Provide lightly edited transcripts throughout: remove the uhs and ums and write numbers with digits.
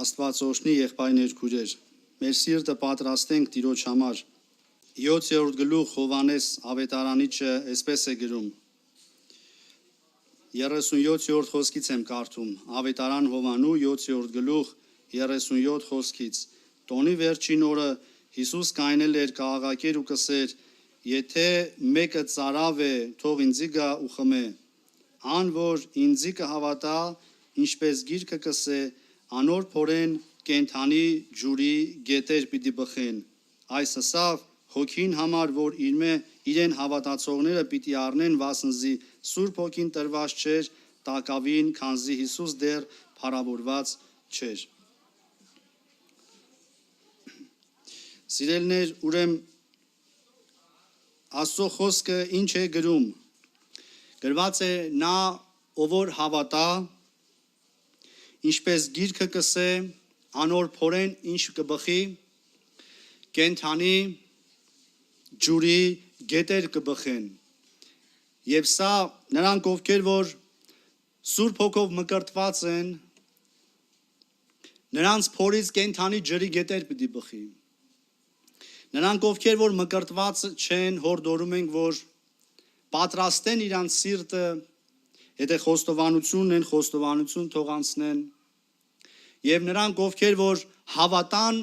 Աստված օրհնի եղբայրներ քույրեր, մեր սիրտը պատրաստենք Տիրոջ համար։ 7-րդ գլուխ Հովհաննես ավետարանիչը այսպես է գրում։ 37-րդ խոսքից եմ կարդում, ավետարան Հովհաննու 7-րդ գլուխ 37 խոսքից։ Տոնի վերջին օրը Հիսուս կայնել էր քաղաքեր ու կսեր, եթե մեկը ծարավ է, թող ինձի գա ու խմե։ Ան որ ինձի կհավատա, ինչպես գիրքը կսե, անոր փորեն կենթանի ջուրի գետեր պիտի բխեն։ Այս ասավ հոգին համար, որ իրեն հավատացողները պիտի առնեն, վասնզի Սուրբ Հոգին տրված չէր տակավին, քանզի Հիսուս դեռ փառավորված չէր։ Սիրելիներ, ուրեմն Աստծո խոսքը ինչ է գրում։ Գրված է նա, ով որ հավատա, ինչպես գիրքը կսե, անոր փորեն ինչ կբխի, կենթանի ջուրի գետեր կբխեն։ Եվ սա նրանք ովքեր որ Սուրբ Հոգով մկրտված են, նրանց փորից կենթանի ջրի գետեր պիտի բխի։ Նրանք ովքեր որ մկրտված չեն, հորդորում ենք, որ պատրաստեն իրանց սիրտը, եթե խոստովանություն են, խոստովանություն թող անցնեն։ Եվ նրանք ովքեր որ հավատան,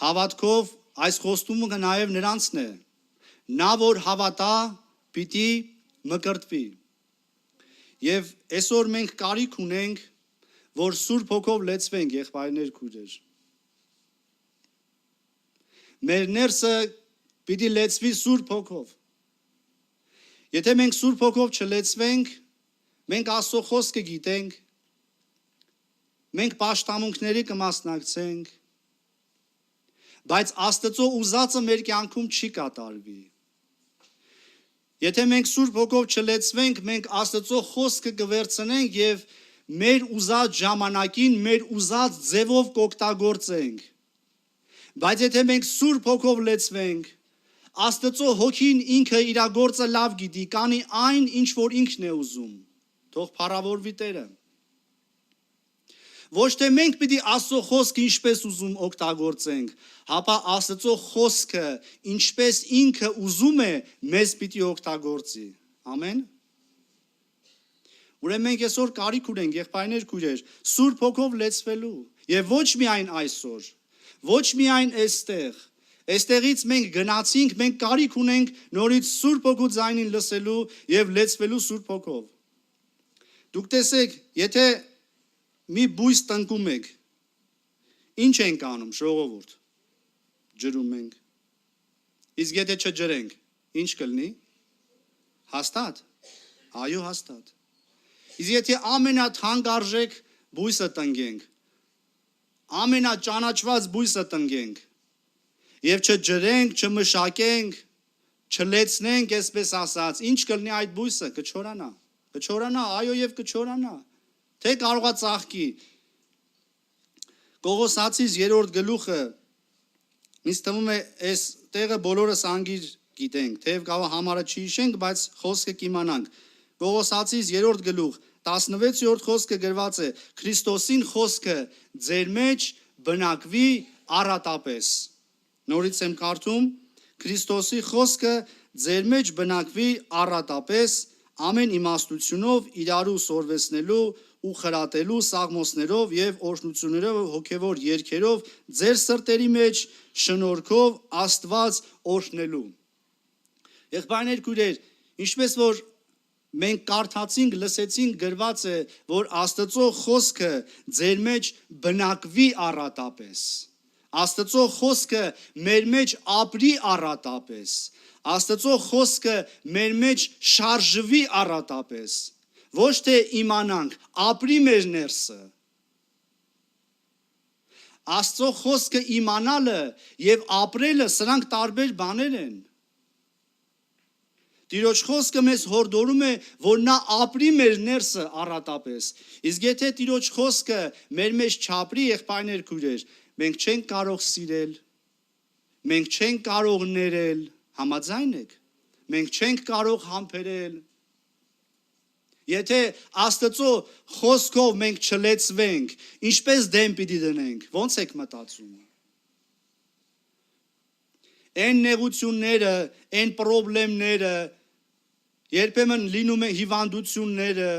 հավատքով այս խոստումը նաև նրանցն է։ Նա որ հավատա, պիտի մկրտվի։ Եվ այսօր մենք կարիք ունենք, որ Սուրբ Հոգով լեցվենք, եղբայրներ քույրեր։ Մեր ներսը պիտի լեցվի Սուրբ Հոգով։ Եթե մենք Սուրբ Հոգով չլեցվենք, մենք Աստծո խոսքը գիտենք, մենք պաշտամունքների կմասնակցենք, բայց Աստծո ուզածը մեր կյանքում չի կատարվի։ Եթե մենք Սուրբ Հոգով չլեցվենք, մենք Աստծո խոսքը կվերցնենք եւ մեր ուզած ժամանակին, մեր ուզած ձևով կօգտագործենք։ Բայց եթե մենք Սուրբ Հոգով լեցվենք, Աստծո Հոգին ինքը իր գործը լավ գիտի, կանի այն, ինչ որ ինքն է ուզում։ Թող փառավորվի Տերը։ Ոչ թե մենք պիտի Աստծո խոսքը ինչպես ուզում օգտագործենք, հապա Աստծո խոսքը ինչպես ինքը ուզում է, մեզ պիտի օգտագործի։ Ամեն։ Ուրեմն մենք այսօր կարիք ունենք, եղբայրներ քույրեր, Սուրբ Հոգով լեցվելու, եւ ոչ միայն այսօր, ոչ միայն այստեղ։ Այստեղից մենք գնացինք, մենք կարիք ունենք նորից Սուրբ Հոգու ձայնին լսելու եւ լեցվելու Սուրբ Հոգով։ Դուք տեսեք, եթե մի բույս տնկում եք, ինչ ենք անում, ժողովուրդ։ Ջրում ենք։ Իսկ եթե չջրենք, ինչ կլինի։ Հաստատ։ Այո, հաստատ։ Իսկ եթե ամենաթանկարժեք բույսը տնկենք, ամենաճանաչված բույսը տնկենք, եւ չջրենք, չմշակենք, չլեցնենք, այսպես ասած, ինչ կլինի այդ բույսը, կչորանա։ Կչորանա, այո եւ կչորանա։ Թե կարողա ծաղկի։ Կողոսացիս 3-րդ գլուխը ինձ թվում է այս տեղը բոլորս անգիր գիտենք, թեև կարող համարը չհիշենք, բայց խոսքը կիմանանք։ Կողոսացիս 3-րդ գլուխ 16-րդ խոսքը գրված է. Քրիստոսին խոսքը ձեր մեջ բնակվի առատապես։ Նորից եմ կարդում. Քրիստոսի խոսքը ձեր մեջ բնակվի առատապես, ամեն իմաստությունով իրարու սորվեցնելու ու խրատելու սաղմոսներով եւ օրհնություններով հոգեվոր երգերով ձեր սրտերի մեջ շնորհքով Աստված օրհնելու։ Եղբայրներ քույրեր, ինչպես որ մենք կարդացինք, լսեցինք, գրված է, որ Աստծո խոսքը ձեր մեջ բնակվի առատապես։ Աստծո խոսքը մեր մեջ ապրի առատապես։ Աստծո խոսքը մեր մեջ շարժվի առատապես։ Ոչ թե իմանանք, ապրի մեր ներսը։ Աստծո խոսքը իմանալը եւ ապրելը սրանք տարբեր բաներ են։ Տիրոջ խոսքը մեզ հորդորում է, որ նա ապրի մեր ներսը առատապես։ Իսկ եթե Տիրոջ խոսքը մեր մեջ չապրի, եղբայրներ քույրեր, մենք չենք կարող սիրել, մենք չենք կարող ներել, համաձայն եք։ Մենք չենք կարող համբերել։ Եթե Աստծո խոսքով մենք չլեցվենք, ինչպես դեմ պիտի դնենք, ո՞նց եք մտածում։ Այն նեղությունները, այն խնդիրները, երբեմն լինում է հիվանդությունները,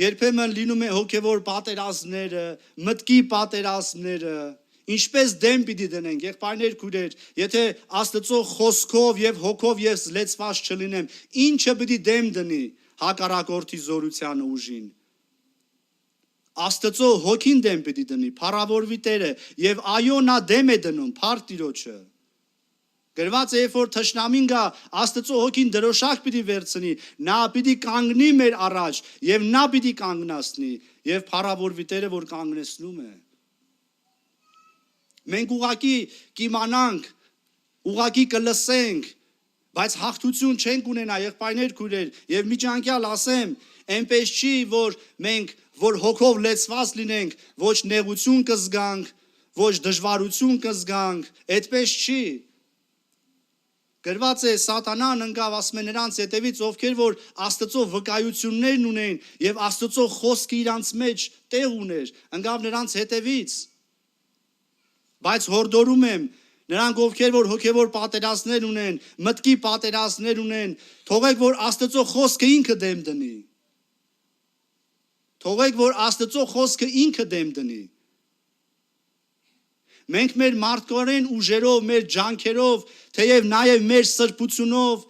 երբեմն լինում է հոգևոր պատերազմները, մտքի պատերազմները, ինչպես դեմ պիտի դնենք, եղբայրներ քույրեր, եթե Աստծո խոսքով եւ հոգով ես լեցված չլինեմ, ինչը պիտի դեմ դնի հակառակորդի զորությանը ուժին։ Աստծո հոգին դեմ պիտի դնի, փառավորվի Տերը, եւ այո նա դեմ է դնում, փառք Տիրոջը։ Գրված է, որ թշնամին գա, Աստծո հոգին դրոշակ պիտի վերցնի, նա պիտի կանգնի մեր առաջ, եւ նա պիտի կանգնացնի, եւ փառավորվի Տերը, որ կանգնեցնում է։ Մենք ուղակի կիմանանք, ուղակի կլսենք, բայց հաղթություն չենք ունենա, եղբայրներ քույրեր, եւ միջանկյալ ասեմ, այնպես չի, որ մենք որ հոգով լեցված լինենք, ոչ նեղություն կզգանք, ոչ դժվարություն կզգանք, այդպես չի։ Գրված է սատանան ընկավ ասում է նրանց հետևից, ովքեր որ Աստծո վկայություններն ունեն եւ Աստծո խոսքը իրանց մեջ տեղ ուներ, ընկավ նրանց հետևից։ Բայց հորդորում եմ նրանք ովքեր որ հոգևոր պատերազմներ ունեն, մտքի պատերազմներ ունեն, թողեք որ Աստծո խոսքը ինքը դեմ դնի։ Թողեք որ Աստծո խոսքը ինքը դեմ դնի։ Մենք մեր մարդկորեն ուժերով, մեր ջանքերով, թեև նաև մեր սրբությունով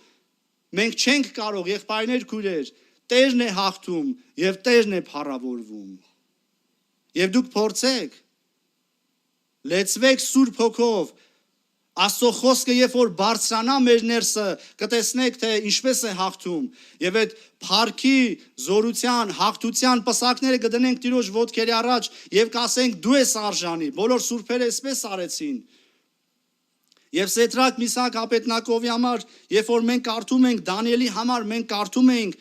մենք չենք կարող, եղբայրներ քույրեր, Տերն է հաղթում եւ Տերն է փառավորվում։ Եվ դուք փորձեք, լեցվեք Սուրբ Հոգով, Աստծո խոսքը երբ որ բարձրանա մեր ներսը, կտեսնեք թե ինչպես է հաղթում, եւ այդ փառքի, զորության, հաղթության պսակները կդնենք Տիրոջ ոտքերի առաջ եւ կասենք դու ես արժանի, բոլոր սուրբերը այսպես արեցին։ Եվ Սեդրակ, Միսակ, Աբեդնագովի համար, երբ որ մենք կարդում ենք Դանիելի համար, մենք կարդում ենք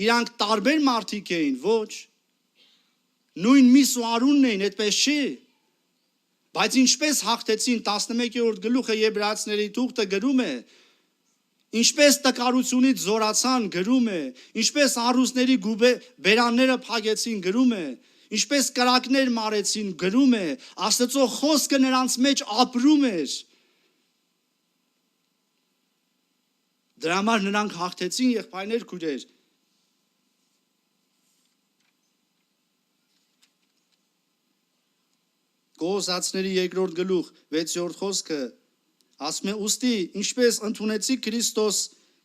իրանք տարբեր մարդիկ էին, ոչ նույն միս ու արունն էին, այդպես չի։ Բայց ինչպես հաղթեցին 11-րդ գլուխը Եբրայեցիների թուղթը գրում է, ինչպես տկարությունից զորացան գրում է, ինչպես առուզների բերանները փակեցին գրում է, ինչպես կրակներ մարեցին գրում է, Աստծո խոսքը նրանց մեջ ապրում էր։ Դրա համար նրանք հաղթեցին, եղբայրներ քույրեր։ Կողոսացիների 2-րդ գլուխ 6-րդ խոսքը ասում է ուստի ինչպես ընդունեցիք Քրիստոս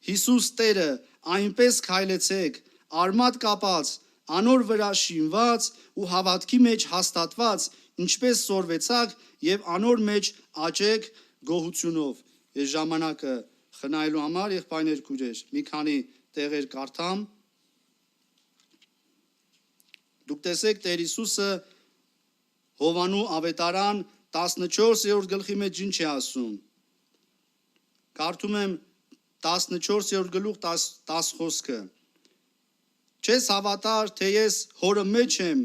Հիսուս Տերը, այնպես քայլեցեք, արմատ կապած, անոր վրա շինված ու հավատքի մեջ հաստատված, ինչպես սորվեցաք եւ անոր մեջ աճեք գոհությունով։ Ես ժամանակը խնայելու համար եղբայրներ քույրեր, մի քանի տեղեր կարդամ։ Դուք տեսեք Տեր Հիսուսը Հովանու ավետարան 14-րդ գլխի մեջ ինչ է ասում։ Կարդում եմ 14-րդ գլուխ 10 խոսքը։ Չես հավատար, թե ես հորը մեջ եմ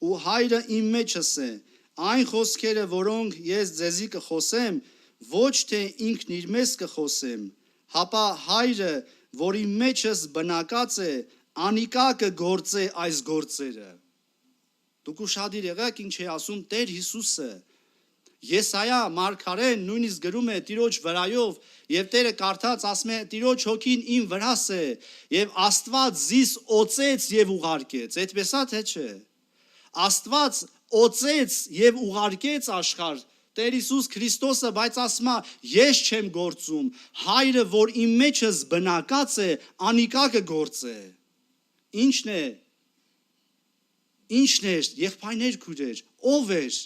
ու հայրը իմ մեջս է, այն խոսքերը, որոնք ես ձեզի կխոսեմ, ոչ թե ինքն իր մեզ կխոսեմ, հապա հայրը, որի մեջս բնակած է, անիկա կգործե այս գործերը։ Դուք ուշադիր եղեք ինչ է ասում Տեր Հիսուսը։ Եսայա մարգարեն նույնիսկ գրում է Տիրոջ վրայով եւ Տերը կարդաց ասում է Տիրոջ հոգին իմ վրաս է եւ Աստված զիս օծեց եւ ուղարկեց։ Այդպես է թե չէ։ Աստված օծեց եւ ուղարկեց աշխարհ Տեր Հիսուս Քրիստոսը, բայց ասում է ես չեմ գործում, հայրը որ իմ մեջս բնակած է, անիկա կգործե։ Ինչն է Ինչն էր, եղբայրներ քույրեր, ով էր։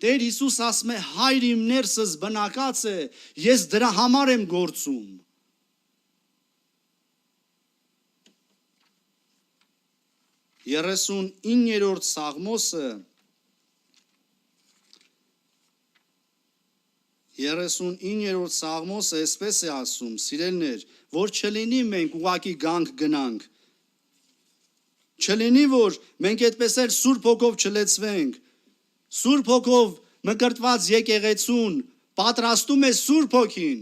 Տեր Հիսուս ասում է հայր իմ ներսս բնակած է, ես դրա համար եմ գործում։ Երեսունիններորդ Սաղմոսը 39-րդ Սաղմոսը այսպես է ասում, սիրելներ, որ չլինի մենք ուղակի գանք գնանք, չլինի, որ մենք այդպես էլ Սուրբ Հոգով չլեցվենք, Սուրբ Հոգով մկրտված եկեղեցուն պատրաստում է Սուրբ Հոգին,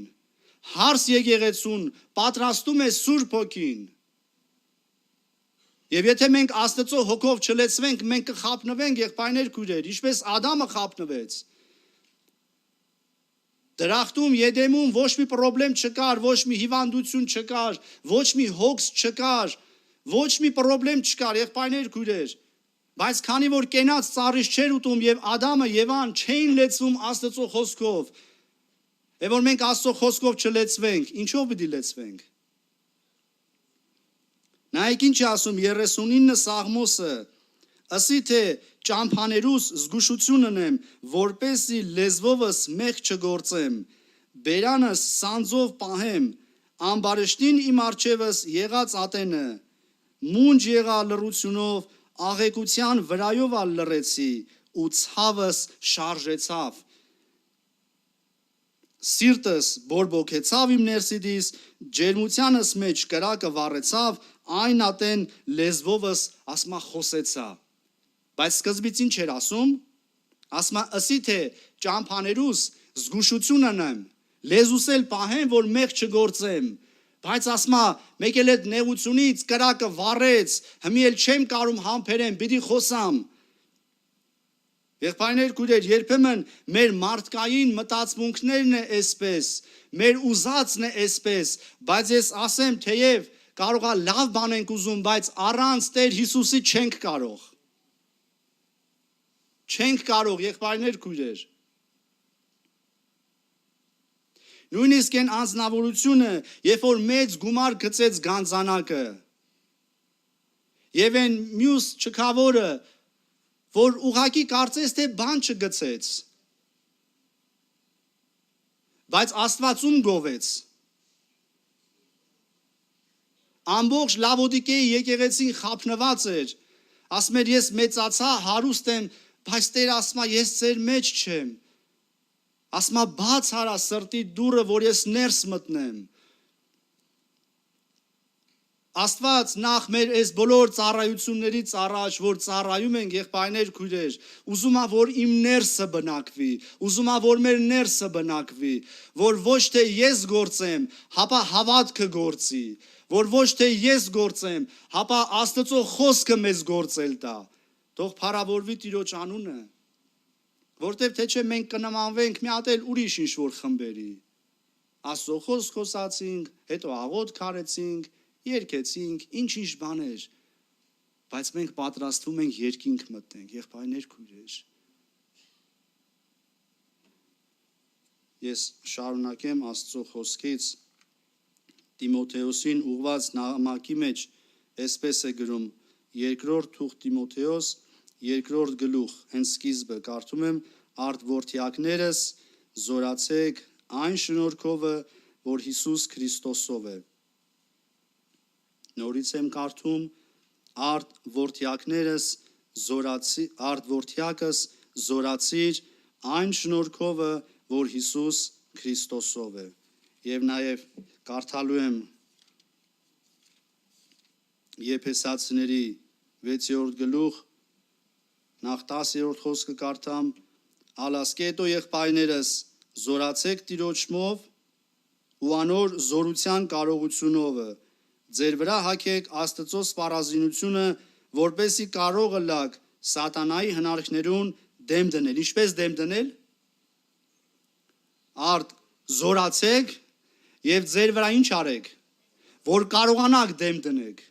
հարս եկեղեցուն պատրաստում է Սուրբ Հոգին, Եվ եթե մենք Աստծո հոգով չլեցվենք, մենք կխապնվենք, եղբայրներ քույրեր, ինչպես Ադամը խապնվեց։ Դրախտում, Եդեմում ոչ մի խնդրեմ չկար, ոչ մի հիվանդություն չկար, ոչ մի հոգս չկար, ոչ մի խնդրեմ չկար, եղբայրներ քույրեր։ Բայց քանի որ կենաց ծառից չեր ուտում եւ Ադամը Եվան չէին լեցվում Աստծո խոսքով, եւ որ մենք Աստծո խոսքով չլեցվենք, ինչով պիտի լեցվենք։ Նայեք ինչ ասում 39 Սաղմոսը, ասի թե ճամփաներուս զգուշություն ունեմ, որպեսի լեզվովս մեղ չգործեմ, բերանս սանձով պահեմ, ամբարշտին իմ արջևս եղած ատենը, մունջ եղա լռությունով, աղեկության վրայով ալ լռեցի ու ցավս շարժեցավ։ Սիրտս բորբոքեցավ իմ ներսիդիս, ջերմությանս մեջ կրակը վառեցավ, այն ատեն լեզվովս ասմա խոսեցա։ Բայց սկզբից ինչ էր ասում։ Ասմա ասի թե ճամփաներուս զգուշություն ունեմ, լեզուս էլ պահեմ, որ մեղ չգործեմ։ Բայց ասմա մեկ էլ այդ նեղությունից կրակը վառեց, հիմի էլ չեմ կարում համբերեմ, պիտի խոսամ։ Եղբայրներ քույրեր, երբեմն մեր մարդկային մտածմունքներն է այսպես, մեր ուզածն է այսպես, բայց ես ասեմ, թեև կարողա լավ բան ենք ուզում, բայց առանց Տեր Հիսուսի չենք կարող։ Չենք կարող, եղբայրներ քույրեր։ Նույնիսկ այն անձնավորությունը, երբ որ մեծ գումար գծեց գանձանակը, եւ այն մյուս չքավորը, որ ուղակի կարծես թե բան չգծեց, բայց Աստվածում գովեց։ Ամբողջ Լավոդիկեի եկեղեցին խափնված էր, ասում էր ես մեծացա, հարուստ եմ, բայց Տեր ասում է ես ձեր մեջ չեմ։ Ասմա բաց արա սրտի դուռը, որ ես ներս մտնեմ։ Աստված նախ մեր այս բոլոր ծառայություններից առաջ, որ ծառայում ենք եղբայրներ քույրեր, ուզում է որ իմ ներսը բնակվի, ուզում է որ մեր ներսը բնակվի, որ ոչ թե ես գործեմ, հապա հավատքը գործի, որ ոչ թե ես գործեմ, հապա Աստծո խոսքը մեզ գործել տա։ Թող փառավորվի Տիրոջ անունը։ Որտեվ թե չէ մենք կնմանվենք մի հատ էլ ուրիշ ինչ-որ խմբերի։ Աստծո խոսք խոսացինք, հետո աղոտ քարեցինք, երգեցինք, ինչ-ինչ բաներ։ Բայց մենք պատրաստվում ենք երկինք մտնենք, եղբայրներ քույրեր։ Ես շարունակեմ Աստծո խոսքից Տիմոթեոսին ուղված նամակի մեջ այսպես է գրում երկրորդ թուղթ Տիմոթեոս երկրորդ գլուխ, հենց սկիզբը կարդում եմ, արդ որդյակներս զորացեք այն շնորհքովը, որ Հիսուս Քրիստոսով է։ Նորից եմ կարդում, արդ որդյակս զորացիր այն շնորհքովը, որ Հիսուս Քրիստոսով է։ Եվ նաև կարդալու եմ Եփեսացիների 6-րդ գլուխ Նախ 10-րդ խոսքը կարդամ, ալասկետո եղբայրներս զորացեք Տիրոջմով ու անոր զորության կարողությունովը, ձեր վրա հագեք Աստծո սպառազինությունը, որպեսի կարողը լաք սատանայի հնարքներուն դեմ դնել։ Ինչպես դեմ դնել։ Արդ զորացեք եւ ձեր վրա ինչ արեք, որ կարողանաք դեմ դնեք։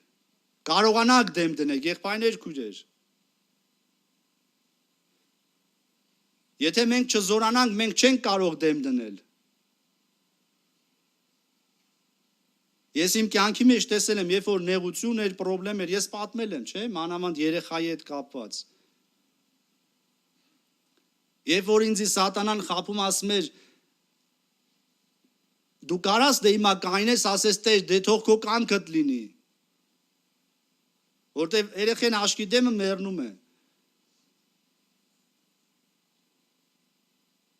Կարողանաք դեմ դնեք, եղբայրներ քույրեր։ Եթե մենք չզորանանք, մենք չենք կարող դեմ դնել։ Ես իմ կյանքի մեջ տեսել եմ, երբ որ նեղություն էր, խնդրեմ էր, ես պատմել եմ, չէ՞, մանավանդ երեխայի հետ կապված։ Երբ որ ինձ սատանան խաբում ասում էր, դու կարաս դե հիմա կայնես, ասես Տեր, դե թող քո կամքդ լինի։ Որտեվ երեխեն աշկի դեմը մեռնում է։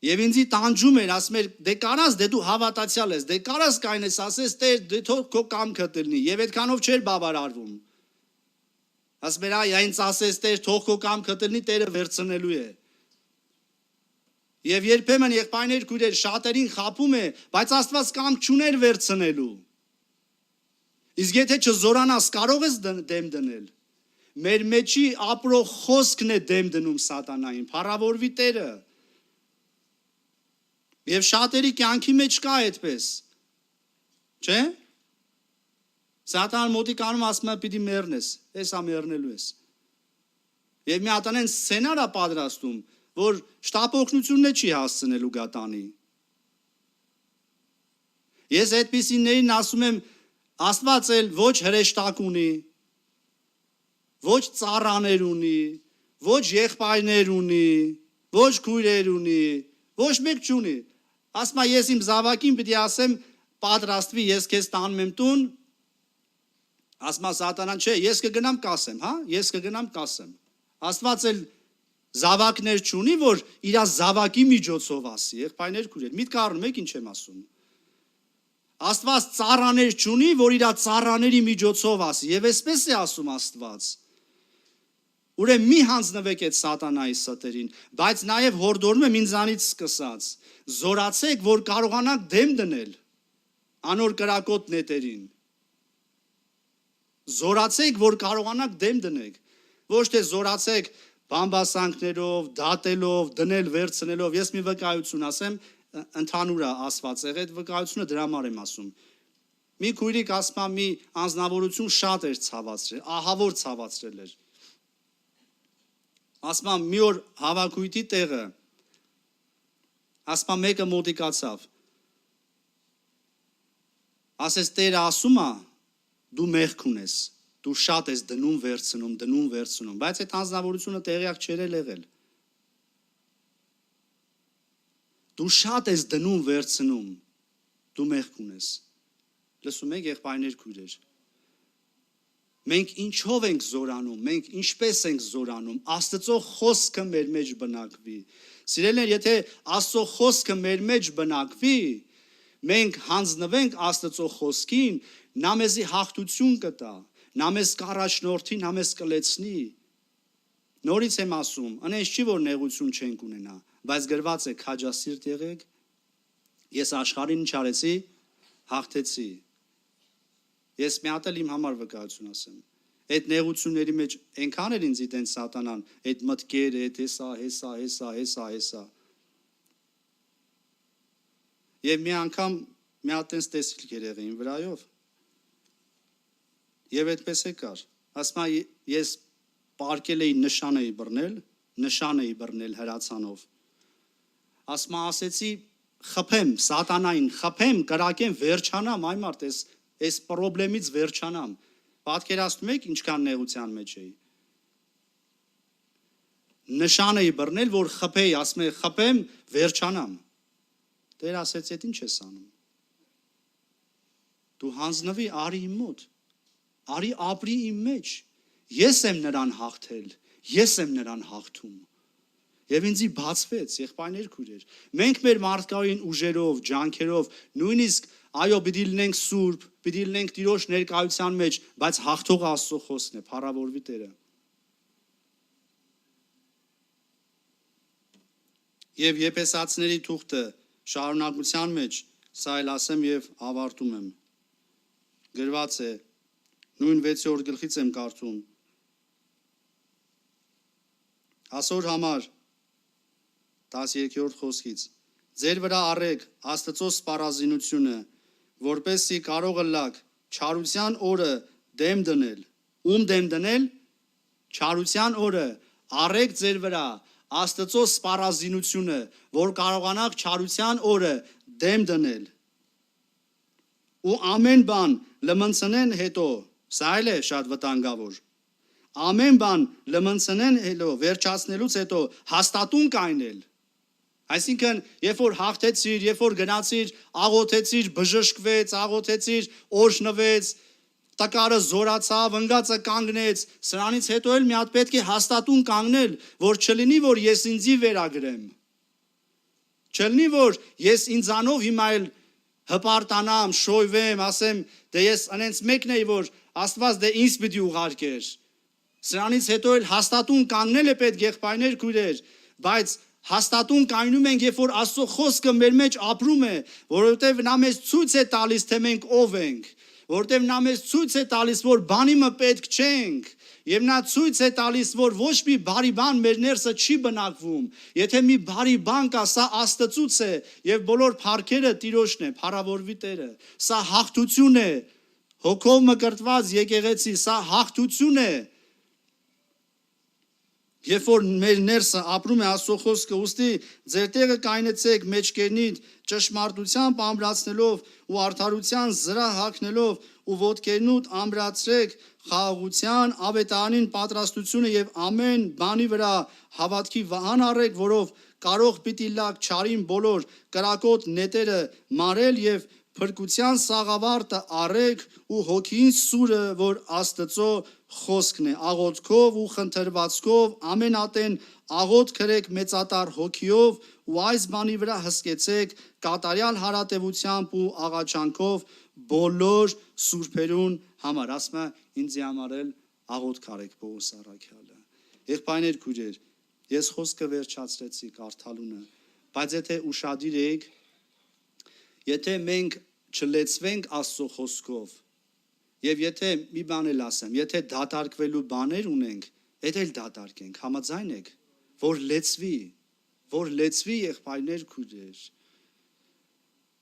Եվ ինձի տանջում էր, ասում էր, դե կարաս, դե դու հավատացյալ ես, դե կարաս կայնես, ասես Տեր, դե թող քո կամքդ լինի, եւ այդքանով չէր բավարարվում։ Ասում էր, այ այնց ասես Տեր, թող քո կամքդ լինի, Տերը վերցնելու է։ Եվ երբեմն եղբայրներ քույրեր շատերին խաբում է, բայց Աստված կամք չուներ վերցնելու։ Իսկ եթե չզորանաս, կարող ես դեմ դնել։ մեր մեջի ապրող խոսքն է դեմ դնում սատանային, փառավորվի Տերը։ Եվ շատերի կյանքի մեջ կա այդպես, չէ՞։ Սատանան մոտիկանում ասում է պիտի մեռնես, էսա մեռնելու ես։ Եվ մի հատ այն սցենար է պատրաստում, որ շտապօգնությունն չի հասցնելու գատանի։ Ես այդպիսիներին ասում եմ, Աստված էլ ոչ հրեշտակ ունի, ոչ ծառաներ ունի, ոչ եղբայրներ ունի, ոչ քույրեր ունի, ոչ մեկ չունի։ Ասում է, ես իմ զավակին պիտի ասեմ, պատրաստվի, ես քեզ տանում եմ տուն։ Ասում է սատանան, չէ, ես կգնամ կասեմ, հա, ես կգնամ կասեմ։ Աստված էլ զավակներ չունի, որ իր զավակի միջոցով ասի, եղբայրներ քույրեր, միտք առնում եք ինչ եմ ասում։ Աստված ծառաներ չունի, որ իր ծառաների միջոցով ասի, եւ այսպես է ասում Աստված։ Ուրեմն մի հանձնվեք այդ սատանայի ստերին, բայց նաեւ հորդորում եմ ինձանից սկսած, զորացեք, որ կարողանաք դեմ դնել անոր կրակոտ նետերին։ Զորացեք, որ կարողանաք դեմ դնեք, ոչ թե զորացեք բամբասանքներով, դատելով, դնել վերցնելով։ Ես մի վկայություն ասեմ, ընդհանուր է ասված եղել, այդ վկայությունը դրա համար եմ ասում։ Մի քույրիկ ասում է, մի անձնավորություն շատ էր ցավացրել, ահավոր ցավացրել էր։ Ասում է, մի օր հավաքույթի տեղը, ասում է, մեկը մոտիկացավ։ Ասես Տերը ասում է, դու մեղք ունես, դու շատ ես դնում վերցնում, բայց այդ անձնավորությունը տեղյակ չէր եղել։ Դու շատ ես դնում վերցնում, դու մեղք ունես։ Լսում եք եղբայրներ քույրեր։ Մենք ինչով ենք զորանում, մենք ինչպես ենք զորանում, Աստծո խոսքը մեր մեջ բնակվի։ Սիրելիներ, եթե Աստծո խոսքը մեր մեջ բնակվի, մենք հանձնվենք Աստծո խոսքին, նա մեզի հաղթություն կտա, նա մեզ կառաջնորդի, նա մեզ կլեցնի։ Նորից եմ ասում, այնպես չի որ նեղություն չենք ունենա, բայց գրված է քաջասիրտ եղեք, ես աշխարհին ինչ արեցի, հաղթեցի։ Ես մի հատ էլ իմ համար վկայություն ասեմ։ Այդ նեղությունների մեջ այնքան էր ինձ դեն սատանան, այդ մտքերը, այդ հեսա։ Եվ մի անգամ մի հատ այնպես տեսիլք էր եղել իմ վրայով։ Եվ այդպես է կար։ Ասում եմ, ես պարկել էի նշան էի բռնել հրացանով։ Ասում եմ, ասեցի, խփեմ, սատանային խփեմ, կրակեմ, վերջանամ, այ մարդ, այս պրոբլեմից վերջանամ։ Պատկերացնում եք ինչքան նեղության մեջ էի։ Նշան էի բռնել, որ խփեի, ասում եմ, խփեմ, վերջանամ։ Տեր ասեց, այդ ինչ ես անում։ Դու հանձնվի արի իմ մոտ, արի ապրի իմ մեջ, ես եմ նրան հաղթել, ես եմ նրան հաղթում։ Եվ ինձի բացվեց, եղբայրներ քույրեր։ Մենք մեր մարդկային ուժերով, ջանքերով, նույնիսկ այո, պիտի լինենք սուրբ, պիտի լինենք Տիրոջ ներկայության մեջ, բայց հաղթողը Աստծո խոսքն է, փառավորվի Տերը։ Եվ Եփեսացիների թուղթը շարունակության մեջ սա էլ ասեմ եւ ավարտում եմ։ Գրված է նույն 6-րդ գլխից եմ կարդում։ Այսօր համար 13-րդ խոսքից ձեր վրա առեք Աստծո սպառազինությունը, որպեսզի կարող ըլլաք չարության օրը դեմ դնել։ Ում դեմ դնել? Չարության օրը առեք ձեր վրա Աստծո սպառազինությունը, որ կարողանաք չարության օրը դեմ դնել։ Ու ամեն բան լմնցնեն հետո, սա էլ է շատ վտանգավոր։ Ամեն բան լմնցնեն հետո, վերջացնելուց հետո հաստատուն կայնել։ Այսինքն, երբ որ հաղթեցիր, երբ որ գնացիր, աղոթեցիր, բժշկվեց, աղոթեցիր, օրհնվեց, տակարը զորացավ, ընկածը կանգնեց, սրանից հետո էլ մի հատ պետք է հաստատուն կանգնել, որ չլինի, որ ես ինձի վերագրեմ։ Չլինի, որ ես ինձանով հիմա էլ հպարտանամ, շոյվեմ, ասեմ, դե ես անենց մեկն էի, որ Աստված դե ինձ պիտի ուղարկեր։ Սրանից հետո էլ հաստատուն կանգնել է պետք եղբայրներ քույրեր, բայց հաստատուն կայնում ենք, երբ որ Աստծո խոսքը մեր մեջ ապրում է, որովհետև նա մեզ ցույց է տալիս, թե մենք ով ենք, որովհետև նա մեզ ցույց է տալիս, որ բանի մը պետք չենք, Եվ նա ցույց է տալիս, որ ոչ մի բարի բան մեր ներսը չի բնակվում։ Եթե մի բարի բան կա, սա Աստծուց է, եւ բոլոր փառքերը Տիրոջն է, փառավորվի Տերը։ Սա հաղթություն է։ Հոգով մկրտված եկեղեցի, սա հաղթություն է։ Երբ որ մեր ներսը ապրում է Աստծո խոսքը, ուստի ձեր տեղը կայնեցեք մեջքերնիդ ճշմարտությամբ ամրացնելով ու արդարության զրահ հագնելով ու ոտքերնուդ ամրացրեք խաղաղության ավետարանին պատրաստությունը եւ ամեն բանի վրա հավատքի վահան առեք, որով կարող պիտի լակ չարին բոլոր կրակոտ նետերը մարել եւ փրկության սաղավարտը առեք ու հոգին սուրը, որ Աստծո խոսքն է, աղոթքով ու խնդրվածքով ամենատեն աղոթ քրեք մեծատար հոգիով ու այս բանի վրա հսկեցեք կատարյալ հարատևությամբ ու աղաչանքով բոլոր սուրբերուն համար։ Ասում է ինձ համար էլ աղոթք արեք Պողոս առաքյալը։ Եղբայրներ, քույրեր, ես խոսքը վերջացրեցի կարդալունը, բայց եթե ուշադիր եք, եթե մենք չլեցվենք Աստծո խոսքով, եւ եթե մի բան էլ ասեմ, եթե դատարկվելու բաներ ունենք, այդ էլ դատարկենք, համաձայն եք, որ լեցվի եղբայրներ, քույրեր։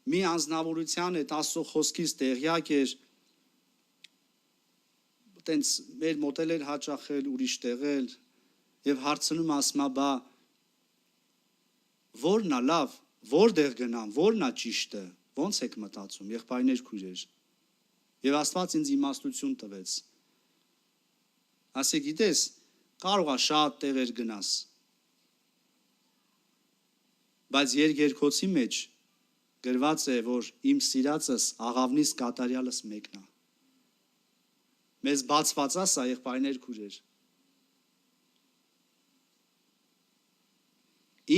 Մի անձնավորության հետ Աստծո խոսքից տեղյակ էր, տենց մեր մոտել էր հաճախել, ուրիշ տեղել, եւ հարցնում ասմա, բա որն է լավ, որտեղ գնամ, որն է ճիշտը, ո՞նց եք մտածում, եղբայրներ, քույրեր։ Եվ Աստված ինձ իմաստություն տվեց։ Ասի, գիտես, կարող է շատ տեղեր գնաս, բայց երկերքոցի մեջ գրված է, որ իմ սիրածս աղավնիս կատարյալս մեկն է։ Մեզ բացված է սա, եղբայրներ, քույրեր։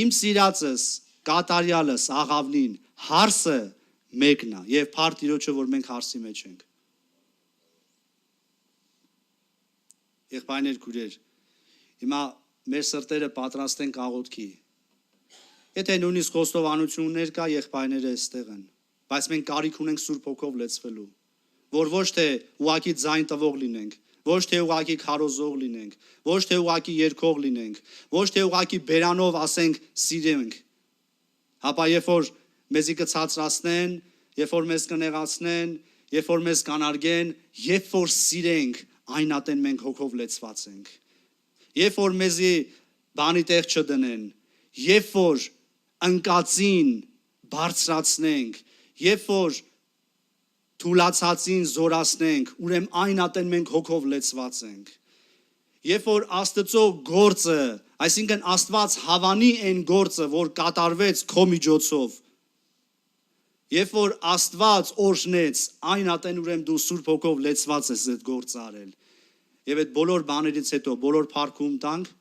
Իմ սիրածս կատարյալս աղավնին հարսը մեկն է եւ փառք Տիրոջը, որ մենք հարսի մեջ ենք։ Եղբայրներ, քույրեր, հիմա մեր սրտերը պատրաստենք աղոթքի։ Եթե նույնիսկ խոստովանություններ կա, եղբայրները այստեղ են, բայց մենք կարիք ունենք Սուրբ Հոգով լեցվելու, որ ոչ թե ուղակի ձայն տվող լինենք, ոչ թե ուղակի քարոզող լինենք, ոչ թե ուղակի երգող լինենք, ոչ թե ուղակի բերանով ասենք սիրենք, հապա երբ որ մեզի կցածրացնեն, երբ որ մեզ կնեղացնեն, երբ որ մեզ կանարգեն, երբ որ սիրենք, այն ատեն մենք հոգով լեցված ենք։ Երբ որ մեզի բանի տեղ չդնեն, երբ որ ընկածին բարձրացնենք, երբ որ թուլացածին զորացնենք, ուրեմն այն ատեն մենք հոգով լեցված ենք։ Երբ որ Աստծո գործը, այսինքն Աստված հավանի այն գործը, որ կատարվեց քո միջոցով, երբ որ Աստված օրհնեց, այն ատեն ուրեմն դու Սուրբ Հոգով լեցված ես այդ գործը արել։ Եվ այդ բոլոր բաներից հետո բոլոր փառքում տանք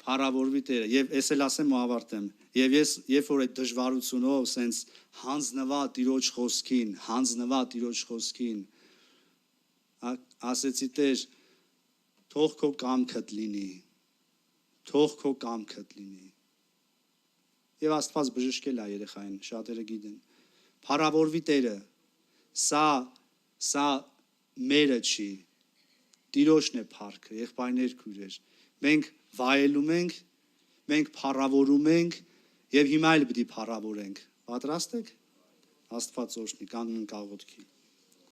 փառավորվի Տերը։ Եվ ես էլ ասեմ ու ավարտեմ։ Եվ ես երբ որ այդ դժվարությունով սենց հանձնվա Տիրոջ խոսքին, ասեցի Տեր, թող քո կամքդ լինի։ Թող քո կամքդ լինի։ Եվ Աստված բժշկել է երեխային, շատերը գիտեն։ Փառավորվի Տերը։ Սա մերը չի։ Տիրոջն է փառքը, եղբայրներ, քույրեր։ Մենք վայելում ենք, մենք փառավորում ենք եւ հիմա էլ պիտի փառավորենք։ Պատրաստ եք։ Աստված օրհնի, կանգնենք աղոթքի։